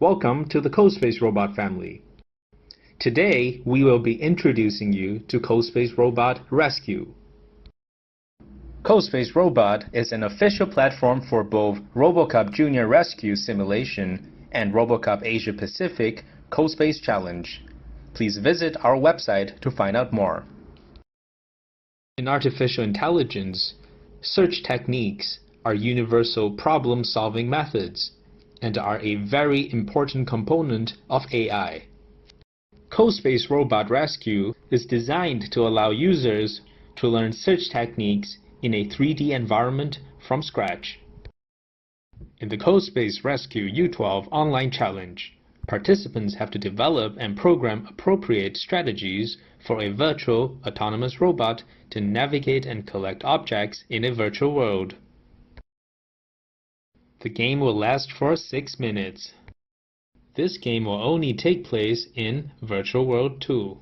Welcome to the CoSpace robot family. Today, we will be introducing you to CoSpaceRobot Rescue. CoSpaceRobot is an official platform for both RoboCupJunior Rescue Simulation and RoboCup Asia-Pacific CoSpace Challenge. Please visit our website to find out more. In artificial intelligence, search techniques are universal problem-solving methods and are a very important component of AI. CoSpaceRobot Rescue is designed to allow users to learn search techniques in a 3D environment from scratch. In the CoSpace Rescue U12 online challenge, participants have to develop and program appropriate strategies for a virtual autonomous robot to navigate and collect objects in a virtual world. The game will last for 6 minutes. This game will only take place in Virtual World 2.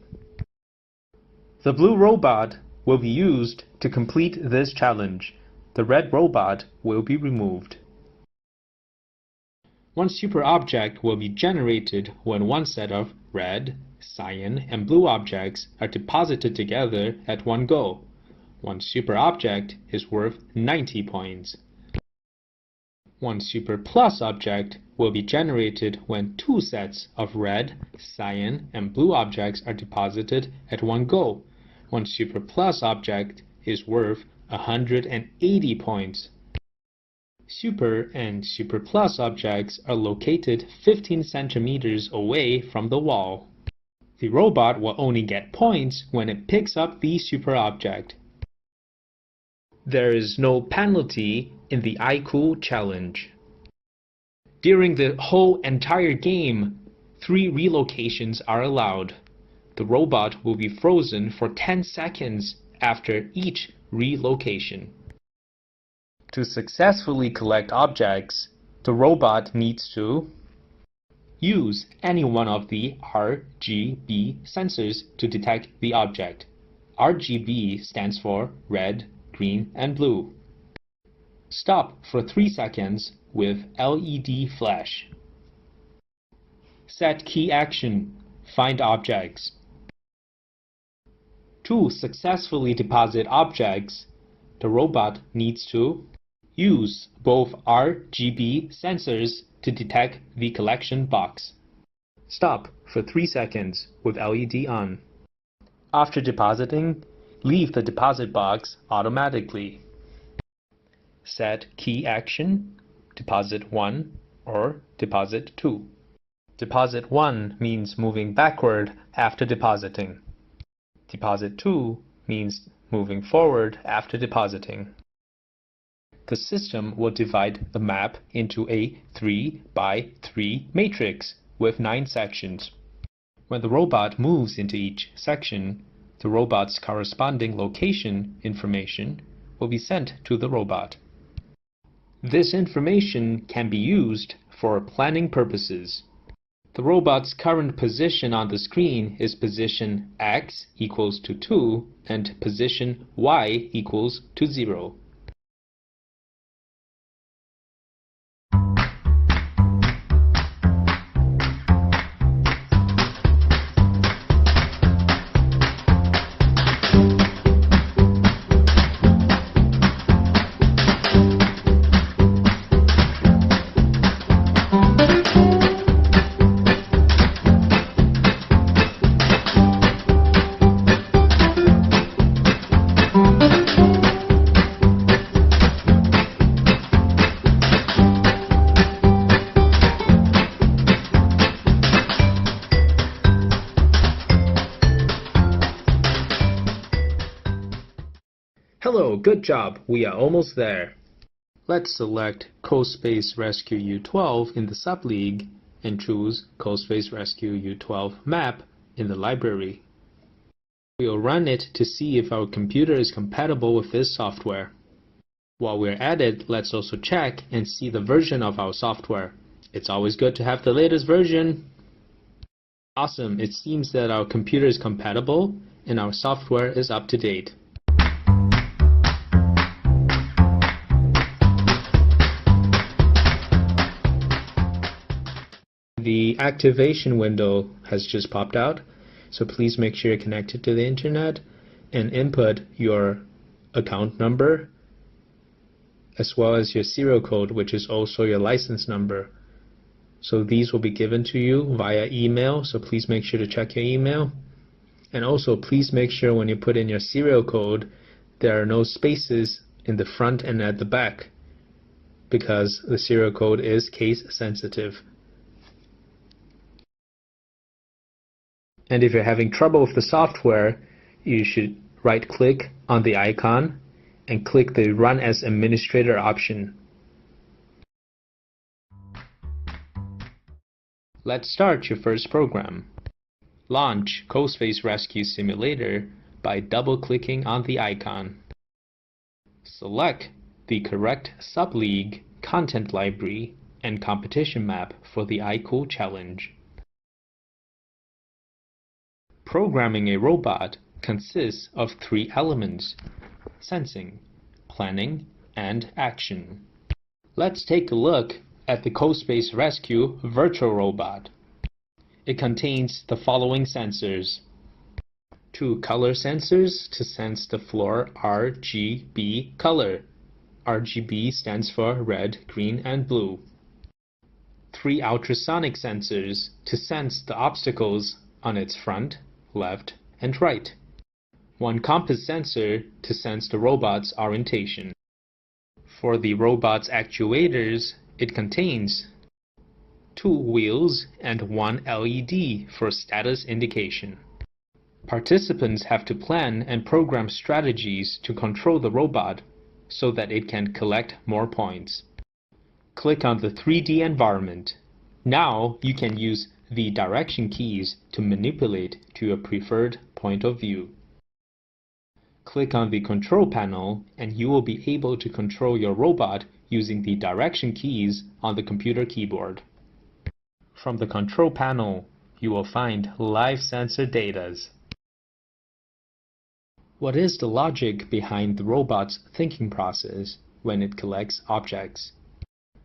The blue robot will be used to complete this challenge. The red robot will be removed. One super object will be generated when one set of red, cyan, and blue objects are deposited together at one go. One super object is worth 90 points. One super plus object will be generated when two sets of red, cyan, and blue objects are deposited at one go. One super plus object is worth 180 points. Super and super plus objects are located 15 centimeters away from the wall. The robot will only get points when it picks up the super object. There is no penalty in the iCool challenge. During the whole entire game, 3 relocations are allowed. The robot will be frozen for 10 seconds after each relocation. To successfully collect objects, the robot needs to use any one of the RGB sensors to detect the object. RGB stands for red, green, and blue. Stop for 3 seconds with LED flash. Set key action. Find objects. To successfully deposit objects, the robot needs to use both RGB sensors to detect the collection box. Stop for 3 seconds with LED on. After depositing, leave the deposit box automatically. Set key action, deposit 1 or deposit 2. Deposit 1 means moving backward after depositing. Deposit 2 means moving forward after depositing. The system will divide the map into a 3 by 3 matrix with 9 sections. When the robot moves into each section, the robot's corresponding location information will be sent to the robot. This information can be used for planning purposes. The robot's current position on the screen is position X equals to 2 and position Y equals to 0. Hello, good job, we are almost there. Let's select CoSpace Rescue U12 in the subleague and choose CoSpace Rescue U12 map in the library. We'll run it to see if our computer is compatible with this software. While we're at it, let's also check and see the version of our software. It's always good to have the latest version. Awesome, it seems that our computer is compatible and our software is up to date. The activation window has just popped out, so please make sure you're connected to the internet and input your account number as well as your serial code, which is also your license number. So these will be given to you via email, so please make sure to check your email. And also please make sure when you put in your serial code there are no spaces in the front and at the back, because the serial code is case sensitive. And if you're having trouble with the software, you should right-click on the icon and click the Run as Administrator option. Let's start your first program. Launch CoSpace Rescue Simulator by double-clicking on the icon. Select the correct subleague, content library, and competition map for the iCool challenge. Programming a robot consists of three elements: sensing, planning, and action. Let's take a look at the CoSpace Rescue Virtual Robot. It contains the following sensors: 2 color sensors to sense the floor RGB color. RGB stands for red, green, and blue. 3 ultrasonic sensors to sense the obstacles on its front, left, and right. 1 compass sensor to sense the robot's orientation. For the robot's actuators, it contains 2 wheels and 1 LED for status indication. Participants have to plan and program strategies to control the robot so that it can collect more points. Click on the 3D environment. Now you can use the direction keys to manipulate to your preferred point of view. Click on the control panel and you will be able to control your robot using the direction keys on the computer keyboard. From the control panel, you will find live sensor data. What is the logic behind the robot's thinking process when it collects objects?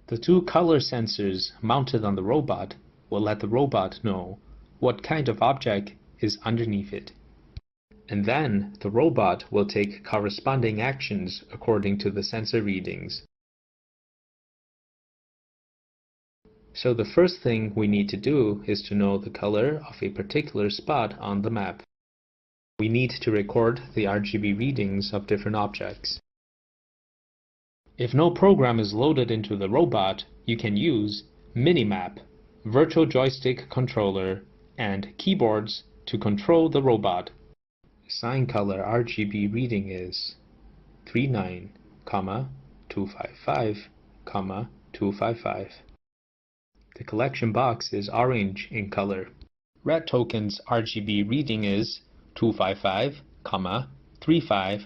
The 2 color sensors mounted on the robot will let the robot know what kind of object is underneath it. And then the robot will take corresponding actions according to the sensor readings. So the first thing we need to do is to know the color of a particular spot on the map. We need to record the RGB readings of different objects. If no program is loaded into the robot, you can use Minimap, Virtual Joystick Controller, and keyboards to control the robot. Sign color RGB reading is 39, 255, 255. The collection box is orange in color. Red token's RGB reading is 255, 35,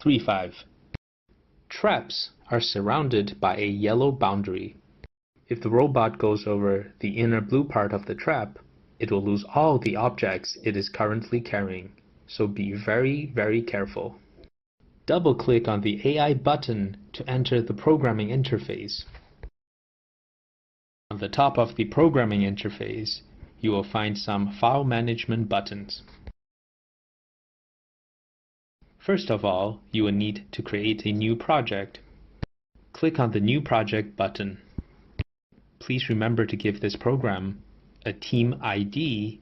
35. Traps are surrounded by a yellow boundary. If the robot goes over the inner blue part of the trap, it will lose all the objects it is currently carrying, so be very, very careful. Double-click on the AI button to enter the programming interface. On the top of the programming interface, you will find some file management buttons. First of all, you will need to create a new project. Click on the New Project button. Please remember to give this program a team ID,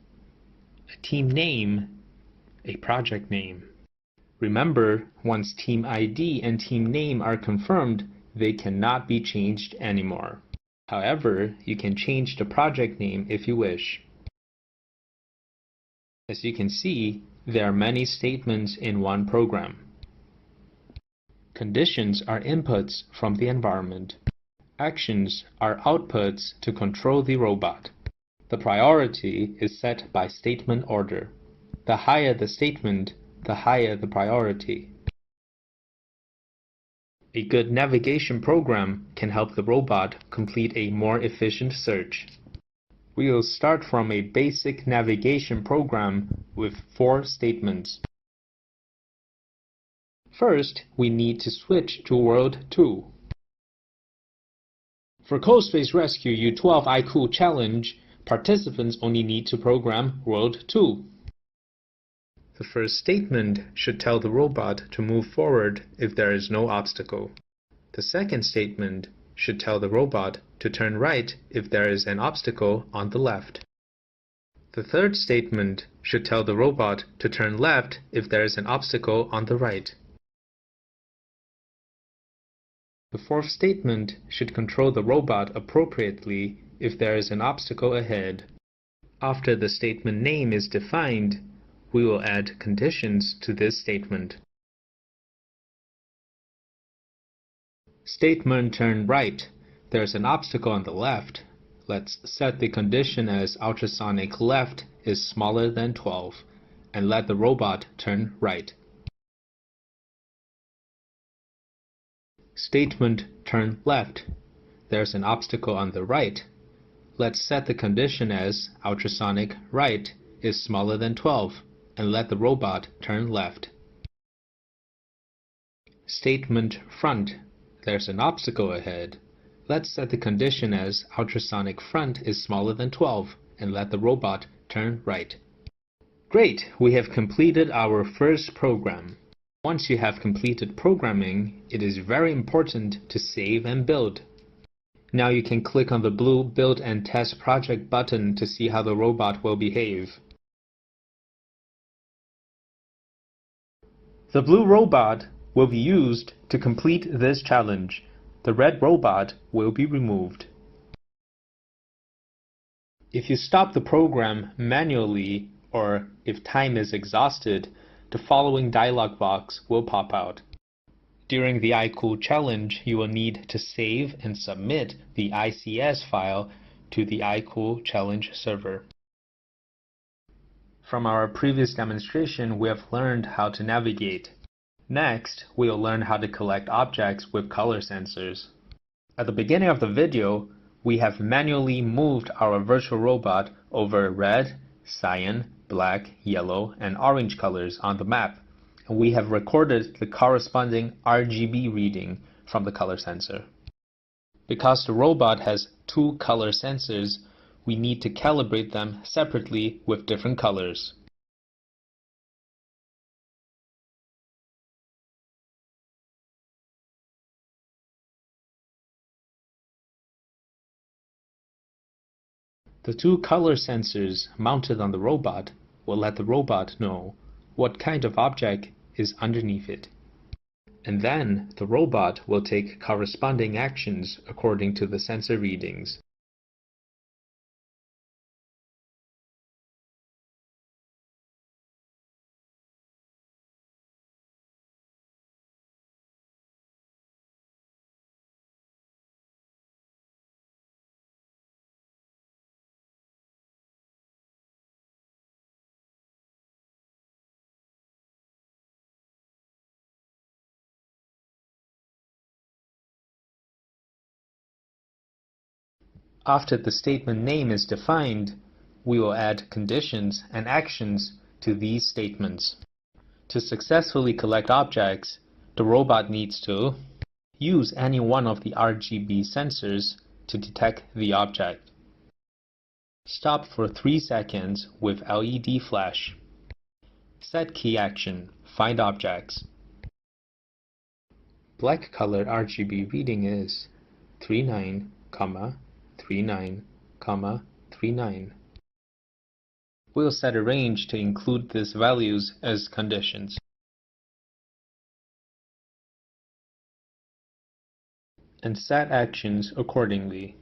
a team name, a project name. Remember, once team ID and team name are confirmed, they cannot be changed anymore. However, you can change the project name if you wish. As you can see, there are many statements in one program. Conditions are inputs from the environment. Actions are outputs to control the robot. The priority is set by statement order. The higher the statement, the higher the priority. A good navigation program can help the robot complete a more efficient search. We will start from a basic navigation program with 4 statements. First, we need to switch to World 2. For CoSpace Rescue U12 iCool Challenge, participants only need to program World 2. The first statement should tell the robot to move forward if there is no obstacle. The second statement should tell the robot to turn right if there is an obstacle on the left. The third statement should tell the robot to turn left if there is an obstacle on the right. The fourth statement should control the robot appropriately if there is an obstacle ahead. After the statement name is defined, we will add conditions to this statement. Statement turn right. There's an obstacle on the left. Let's set the condition as ultrasonic left is smaller than 12 and let the robot turn right. Statement turn left. There's an obstacle on the right. Let's set the condition as ultrasonic right is smaller than 12 and let the robot turn left. Statement front. There's an obstacle ahead. Let's set the condition as ultrasonic front is smaller than 12 and let the robot turn right. Great! We have completed our first program. Once you have completed programming, it is very important to save and build. Now you can click on the blue Build and Test Project button to see how the robot will behave. The blue robot will be used to complete this challenge. The red robot will be removed. If you stop the program manually or if time is exhausted, the following dialog box will pop out. During the iCool challenge, you will need to save and submit the ICS file to the iCool challenge server. From our previous demonstration, we have learned how to navigate. Next, we will learn how to collect objects with color sensors. At the beginning of the video, we have manually moved our virtual robot over red, cyan, black, yellow, and orange colors on the map, and we have recorded the corresponding RGB reading from the color sensor. Because the robot has two color sensors, we need to calibrate them separately with different colors. The two color sensors mounted on the robot will let the robot know what kind of object is underneath it. And then the robot will take corresponding actions according to the sensor readings. After the statement name is defined, we will add conditions and actions to these statements. To successfully collect objects, the robot needs to use any one of the RGB sensors to detect the object. Stop for 3 seconds with LED flash. Set key action, find objects. Black colored RGB reading is 39, 39, 39. We'll set a range to include these values as conditions. And set actions accordingly.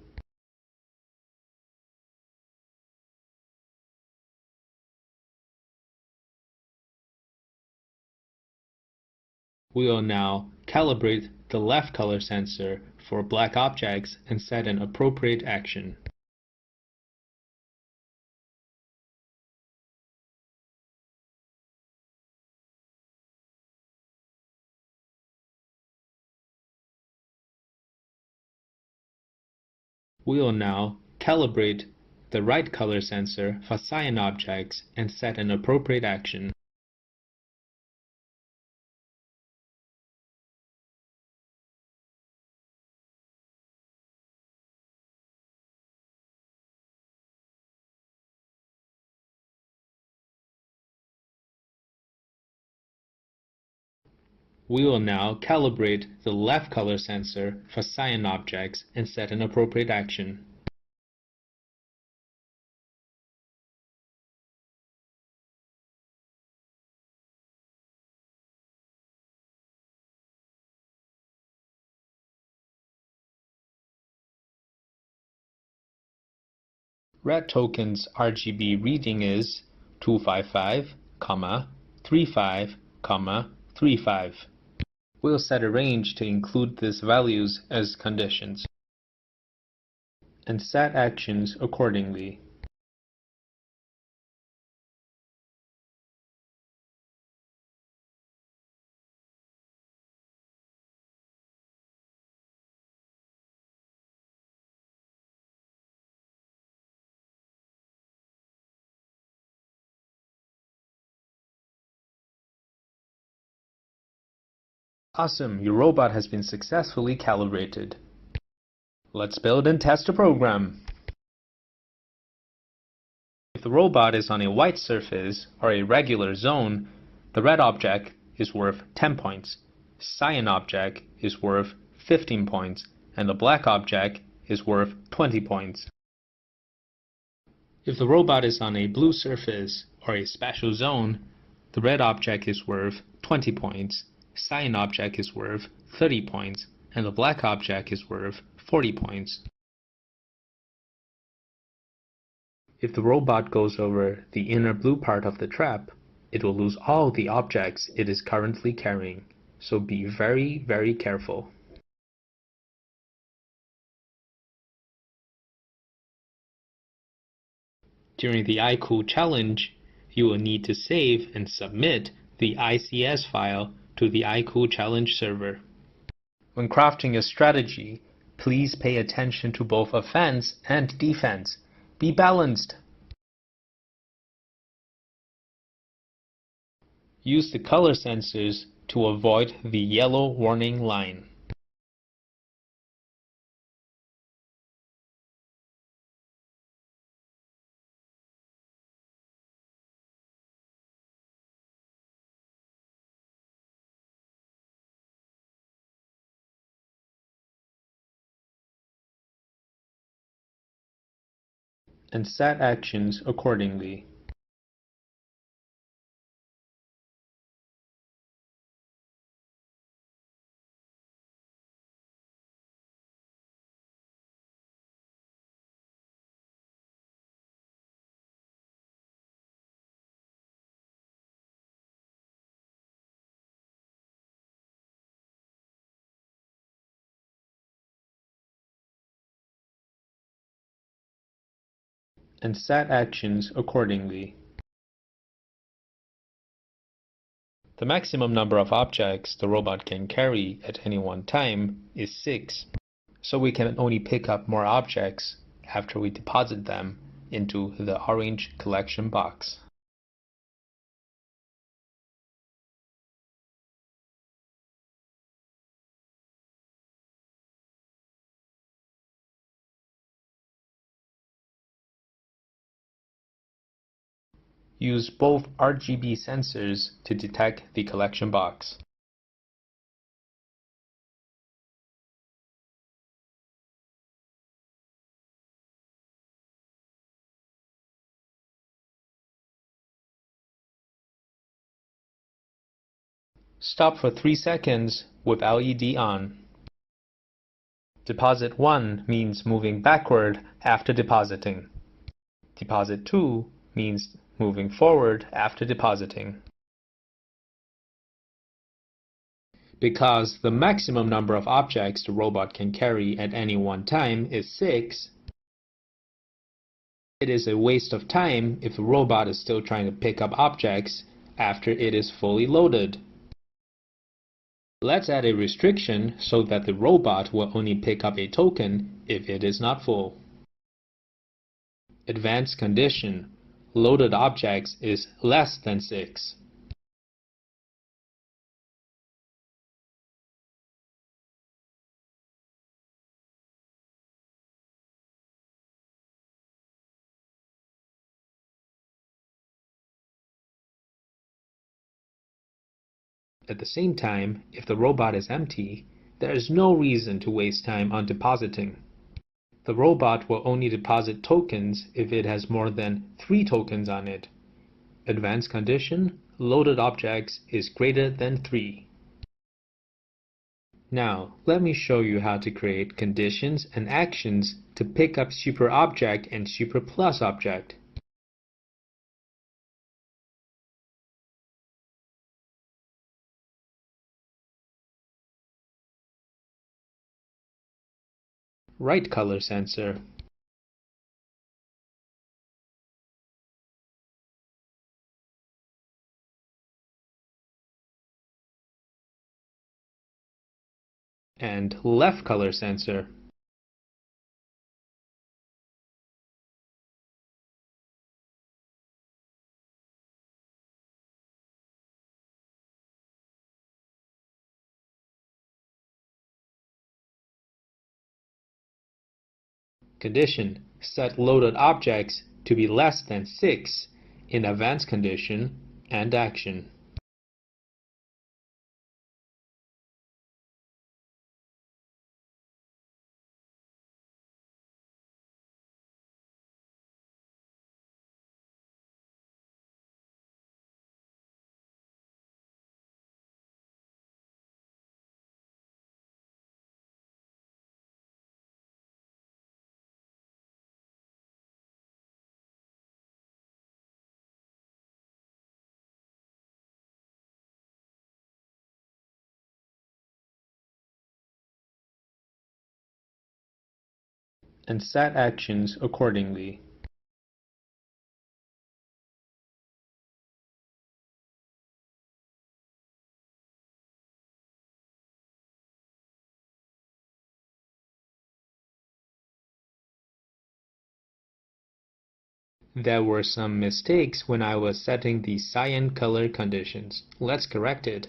We will now calibrate the left color sensor for black objects and set an appropriate action. We will now calibrate the right color sensor for cyan objects and set an appropriate action. We will now calibrate the left color sensor for cyan objects and set an appropriate action. Red token's RGB reading is 255, 35, 35. We'll set a range to include these values as conditions and set actions accordingly. Awesome, your robot has been successfully calibrated. Let's build and test a program. If the robot is on a white surface or a regular zone, the red object is worth 10 points, cyan object is worth 15 points, and the black object is worth 20 points. If the robot is on a blue surface or a special zone, the red object is worth 20 points, cyan object is worth 30 points, and the black object is worth 40 points. If the robot goes over the inner blue part of the trap, it will lose all the objects it is currently carrying, so be very, very careful. During the iCool challenge, you will need to save and submit the ICS file to the iCool challenge server. When crafting a strategy, please pay attention to both offense and defense. Be balanced. Use the color sensors to avoid the yellow warning line. And set actions accordingly. And set actions accordingly. The maximum number of objects the robot can carry at any one time is 6, so we can only pick up more objects after we deposit them into the orange collection box. Use both RGB sensors to detect the collection box. Stop for 3 seconds with LED on. Deposit 1 means moving backward after depositing. Deposit 2 means moving forward after depositing. Because the maximum number of objects the robot can carry at any one time is 6, it is a waste of time if the robot is still trying to pick up objects after it is fully loaded. Let's add a restriction so that the robot will only pick up a token if it is not full. Advanced condition: loaded objects is less than 6. At the same time, if the robot is empty, there is no reason to waste time on depositing. The robot will only deposit tokens if it has more than 3 tokens on it. Advanced condition: loaded objects is greater than 3. Now, let me show you how to create conditions and actions to pick up super object and super plus object. Right color sensor. And left color sensor. Condition: set loaded objects to be less than 6 in advanced condition and action. And set actions accordingly. There were some mistakes when I was setting the cyan color conditions. Let's correct it.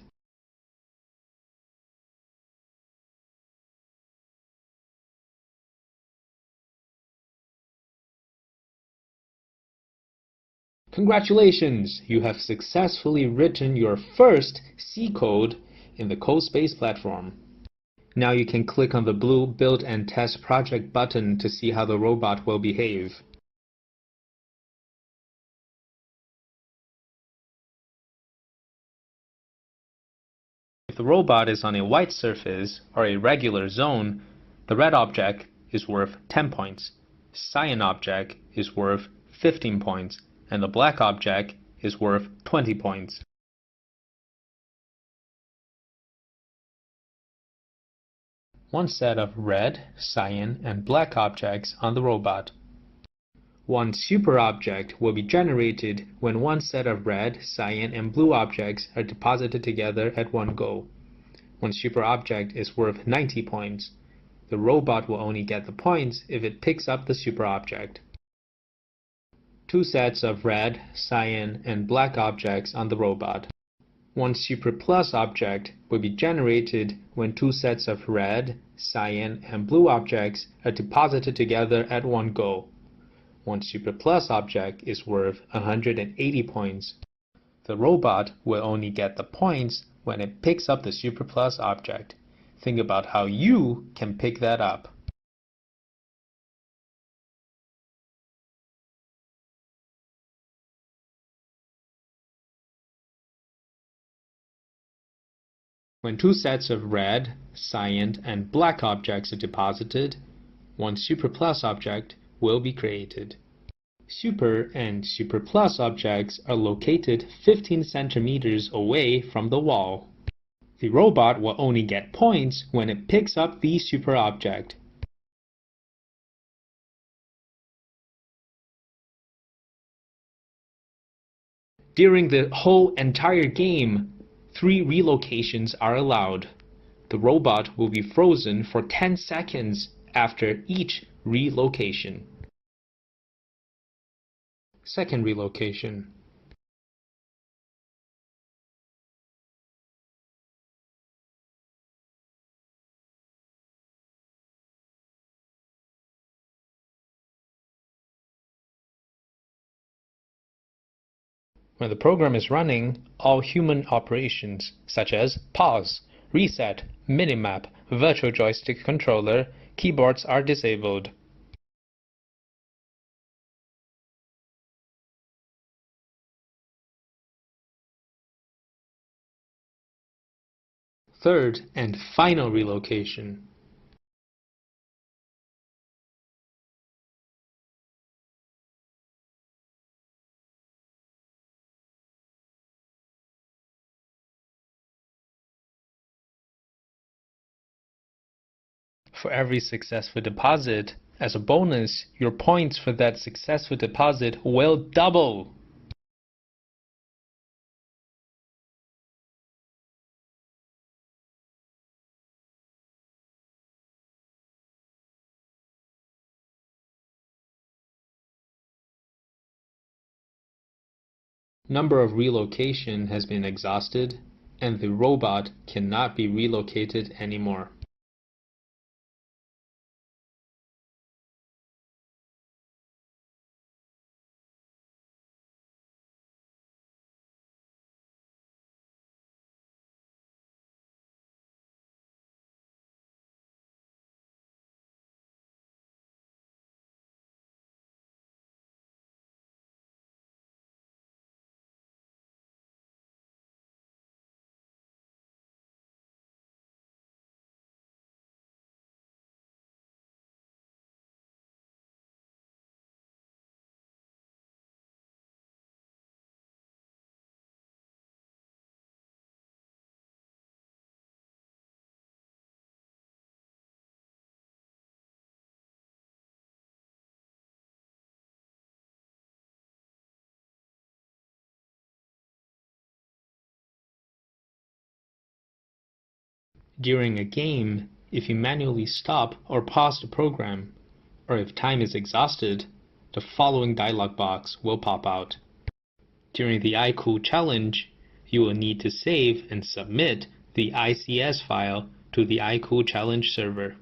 Congratulations! You have successfully written your first C code in the CoSpace platform. Now you can click on the blue Build and Test Project button to see how the robot will behave. If the robot is on a white surface or a regular zone, the red object is worth 10 points, cyan object is worth 15 points, and the black object is worth 20 points. One set of red, cyan, and black objects on the robot. One super object will be generated when one set of red, cyan, and blue objects are deposited together at one go. One super object is worth 90 points. The robot will only get the points if it picks up the super object. Two sets of red, cyan, and black objects on the robot. One super plus object will be generated when two sets of red, cyan, and blue objects are deposited together at one go. One super plus object is worth 180 points. The robot will only get the points when it picks up the super plus object. Think about how you can pick that up. When two sets of red, cyan, and black objects are deposited, one super plus object will be created. Super and super plus objects are located 15 centimeters away from the wall. The robot will only get points when it picks up the super object. During the whole entire game, 3 relocations are allowed. The robot will be frozen for 10 seconds after each relocation. Second relocation. When the program is running, all human operations, such as pause, reset, minimap, virtual joystick controller, keyboards are disabled. Third and final relocation. For every successful deposit, as a bonus, your points for that successful deposit will double. Number of relocation has been exhausted, and the robot cannot be relocated anymore. During a game, if you manually stop or pause the program, or if time is exhausted, the following dialog box will pop out. During the iCool challenge, you will need to save and submit the ICS file to the iCool challenge server.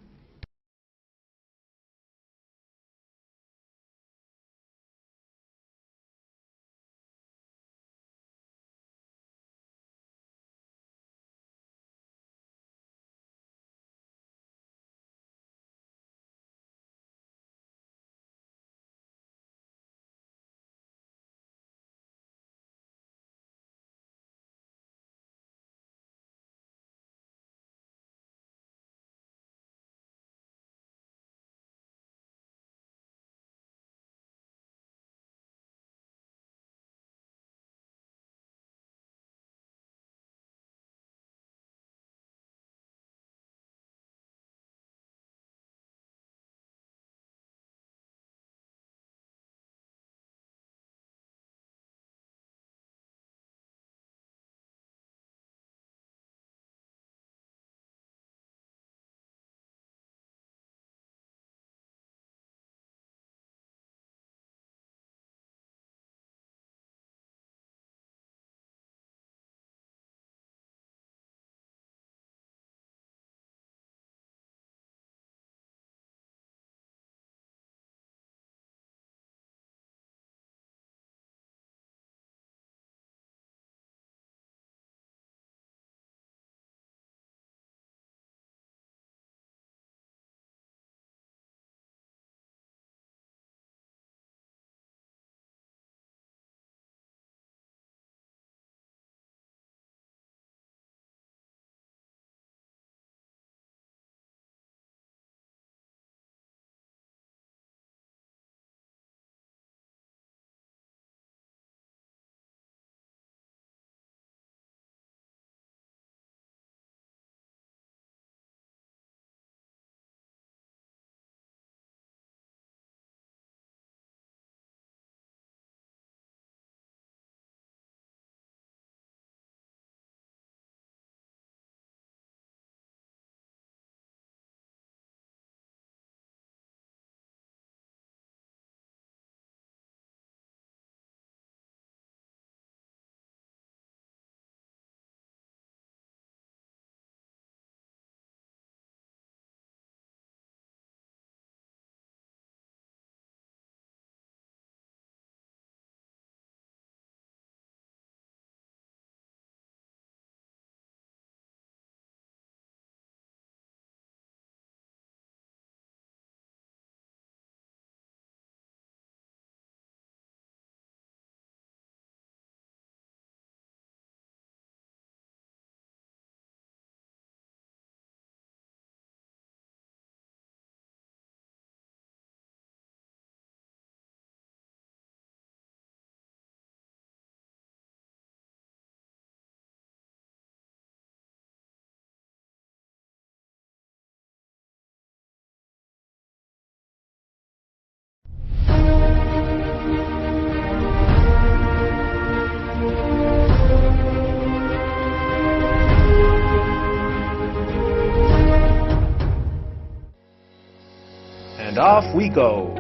off we go!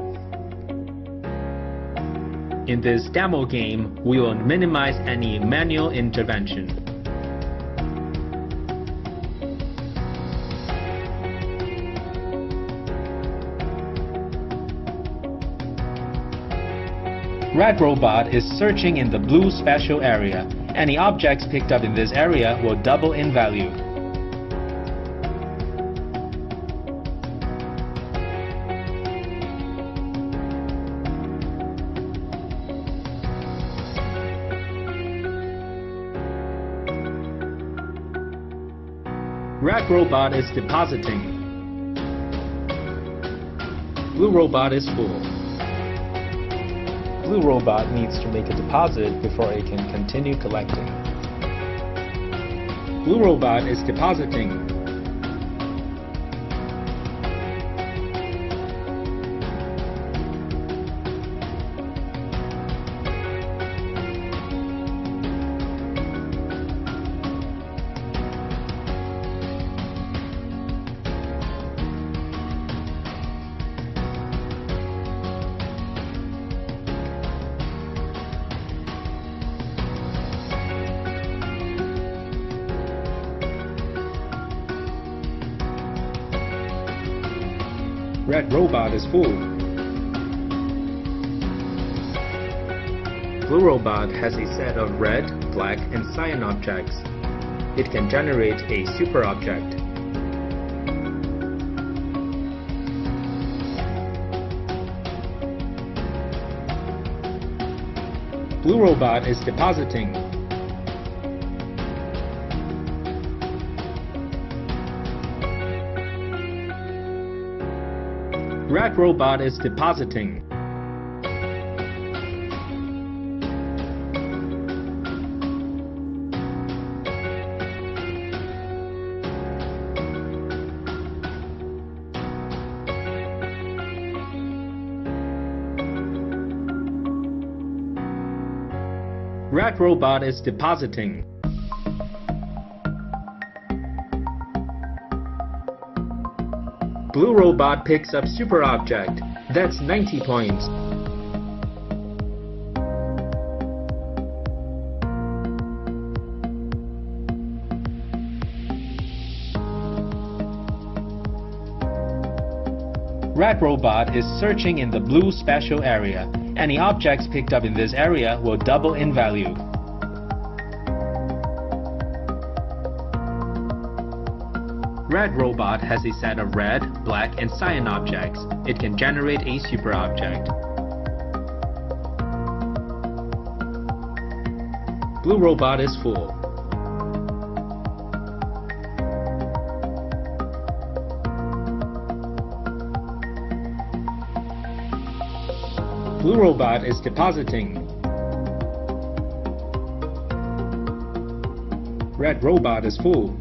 In this demo game, we will minimize any manual intervention. Red Robot is searching in the blue special area. Any objects picked up in this area will double in value. Red Robot is depositing. Blue Robot is full. Blue Robot needs to make a deposit before it can continue collecting. Blue Robot is depositing. Red Robot is full. Blue Robot has a set of red, black, and cyan objects. It can generate a super object. Blue Robot is depositing. Red Robot is depositing. Red Robot is depositing. Blue Robot picks up super object. That's 90 points. Red Robot is searching in the blue special area. Any objects picked up in this area will double in value. Red Robot has a set of red, black, and cyan objects. It can generate a super object. Blue Robot is full. Blue Robot is depositing. Red Robot is full.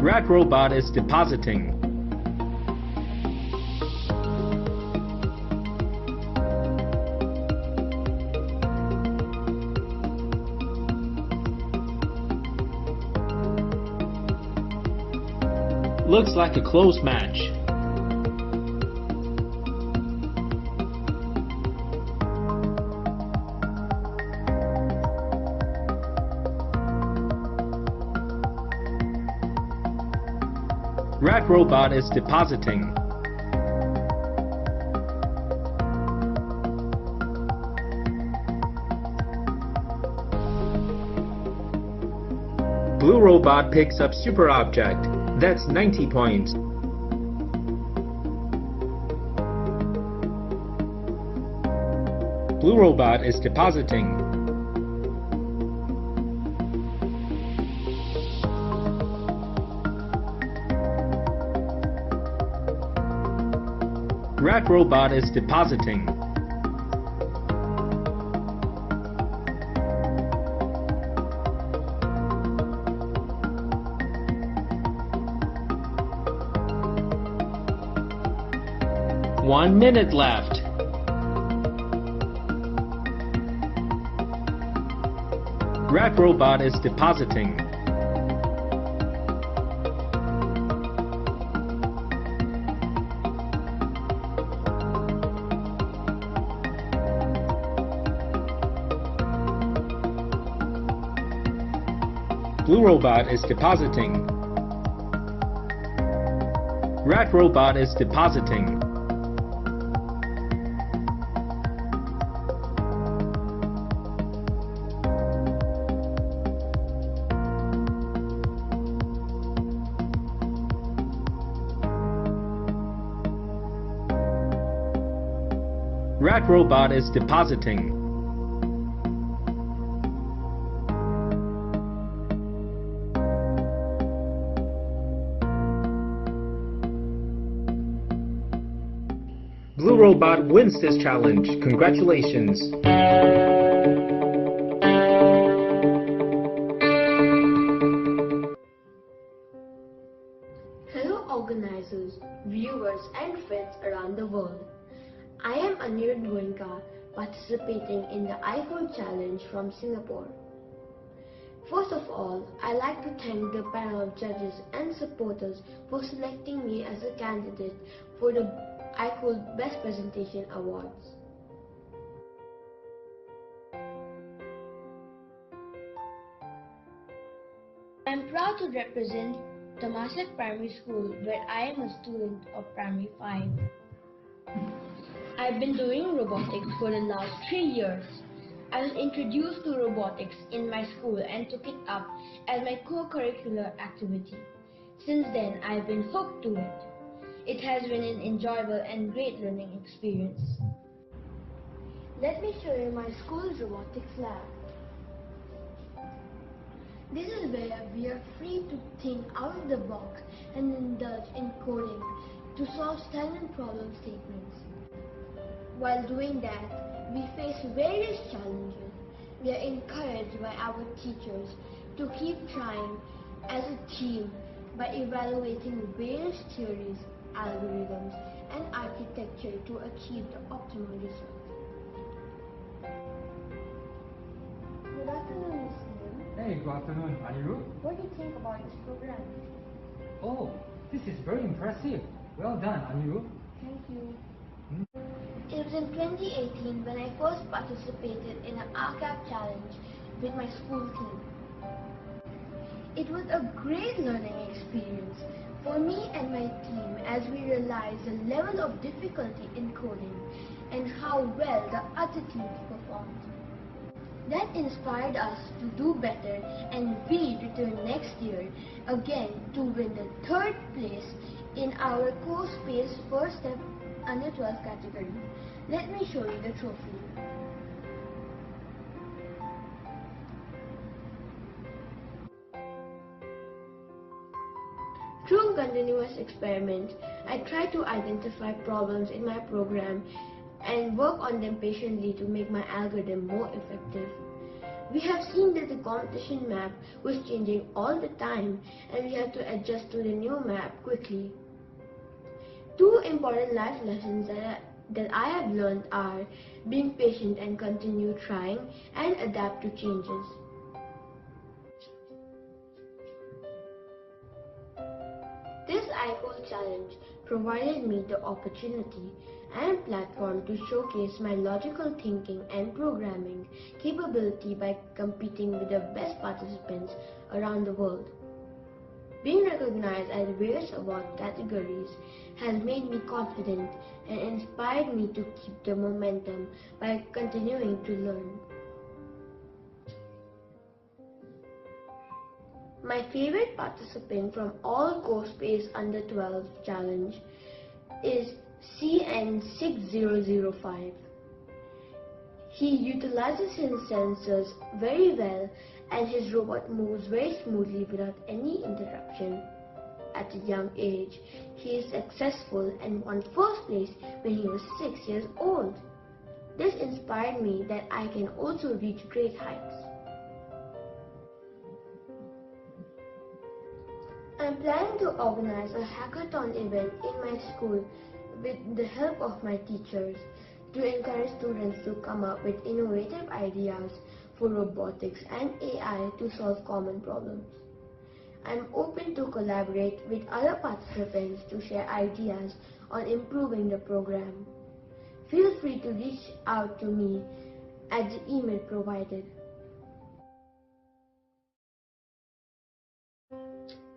Red Robot is depositing. Looks like a close match. Red Robot is depositing. Blue Robot picks up super object. That's 90 points. Blue Robot is depositing. Red Robot is depositing. 1 minute left. Red robot is depositing. Blue robot is depositing. Red robot is depositing. Red robot is depositing. Blue robot wins this challenge. Congratulations! Hello organizers, viewers and friends around the world. I am Goenka, participating in the I4 challenge from Singapore. First of all, I'd like to thank the panel of judges and supporters for selecting me as a candidate for the I4 Best Presentation Awards. I am proud to represent Temasek Primary School, where I am a student of Primary 5. I've been doing robotics for the last 3 years. I was introduced to robotics in my school and took it up as my co-curricular activity. Since then, I've been hooked to it. It has been an enjoyable and great learning experience. Let me show you my school's robotics lab. This is where we are free to think out of the box and indulge in coding to solve standard problem statements. While doing that, we face various challenges. We are encouraged by our teachers to keep trying as a team by evaluating various theories, algorithms, and architecture to achieve the optimal result. Good afternoon, Ms. Lim. Hey, good afternoon, Anirudh. What do you think about this program? Oh, this is very impressive. Well done, Anirudh. Thank you. It was in 2018 when I first participated in an RCAP challenge with my school team. It was a great learning experience for me and my team as we realized the level of difficulty in coding and how well the other teams performed. That inspired us to do better, and we returned next year again to win the 3rd place in our CoSpace FirstSteps under 12 category. Let me show you the trophy. Through continuous experiment, I try to identify problems in my program and work on them patiently to make my algorithm more effective. We have seen that the competition map was changing all the time, and we had to adjust to the new map quickly. 2 important life lessons that I have learned are being patient and continue trying, and adapt to changes. This I4 challenge provided me the opportunity and platform to showcase my logical thinking and programming capability by competing with the best participants around the world. Being recognized at various award categories has made me confident and inspired me to keep the momentum by continuing to learn. My favorite participant from all CoSpace Under 12 Challenge is cyan6005. He utilizes his sensors very well, and his robot moves very smoothly without any interruption. At a young age, he is successful and won 1st place when he was 6 years old. This inspired me that I can also reach great heights. I am planning to organize a hackathon event in my school with the help of my teachers to encourage students to come up with innovative ideas for robotics and AI to solve common problems. I'm open to collaborate with other participants to share ideas on improving the program. Feel free to reach out to me at the email provided.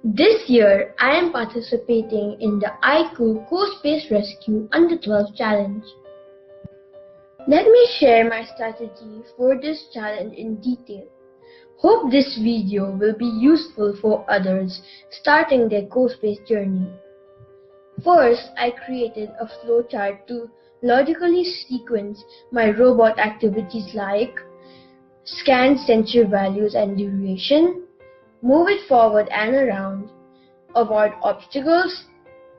This year, I am participating in the IQ CoSpace Rescue Under-12 Challenge. Let me share my strategy for this challenge in detail. Hope this video will be useful for others starting their CoSpace journey. First, I created a flowchart to logically sequence my robot activities like scan sensor values and duration, move it forward and around, avoid obstacles,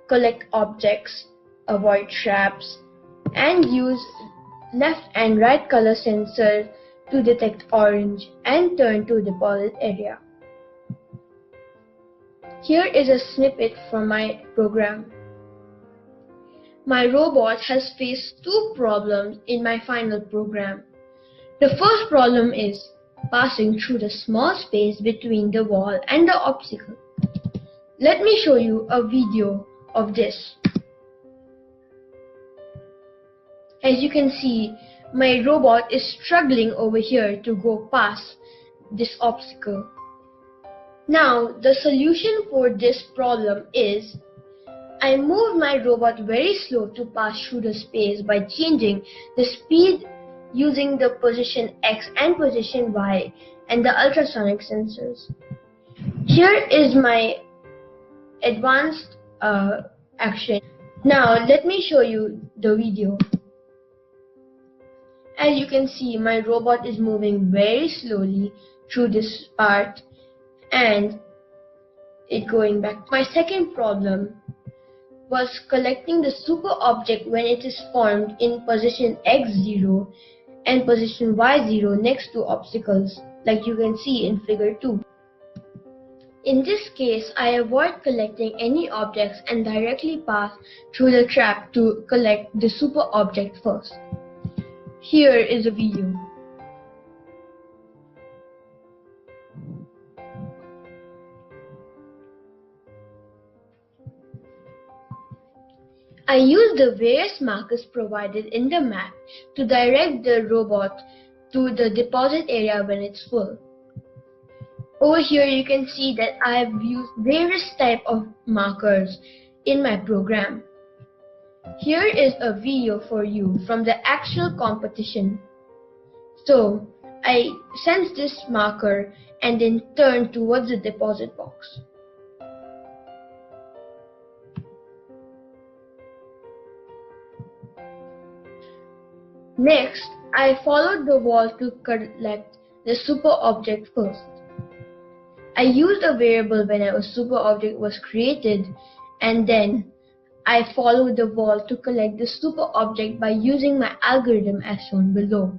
collect objects, avoid traps, and use left and right color sensor to detect orange and turn to deposit area. Here is a snippet from my program. My robot has faced two problems in my final program. The first problem is passing through the small space between the wall and the obstacle. Let me show you a video of this. As you can see, my robot is struggling over here to go past this obstacle. Now, the solution for this problem is I moved my robot very slow to pass through the space by changing the speed using the position X and position Y and the ultrasonic sensors. Here is my advanced action. Now let me show you the video. As you can see, my robot is moving very slowly through this part and it going back. My second problem was collecting the super object when it is formed in position X0 and position Y0 next to obstacles, like you can see in figure 2. In this case, I avoid collecting any objects and directly pass through the trap to collect the super object first. Here is a video. I use the various markers provided in the map to direct the robot to the deposit area when it's full. Over here you can see that I have used various type of markers in my program. Here is a video for you from the actual competition. So I sense this marker and then turn towards the deposit box. Next, I followed the wall to collect the super object first. I used a variable when a super object was created, and then I followed the wall to collect the super object by using my algorithm as shown below.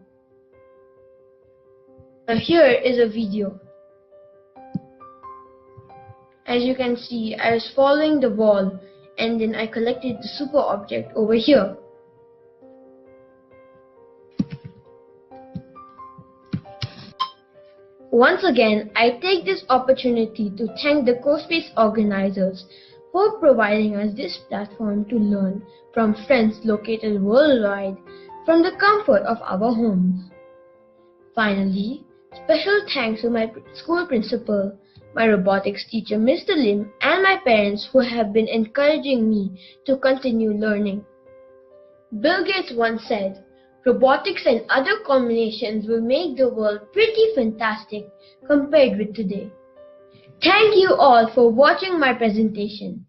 Now here is a video. As you can see, I was following the wall and then I collected the super object over here. Once again, I take this opportunity to thank the CoSpace organizers for providing us this platform to learn from friends located worldwide from the comfort of our homes. Finally, special thanks to my school principal, my robotics teacher Mr. Lim, and my parents who have been encouraging me to continue learning. Bill Gates once said, "Robotics and other combinations will make the world pretty fantastic compared with today." Thank you all for watching my presentation.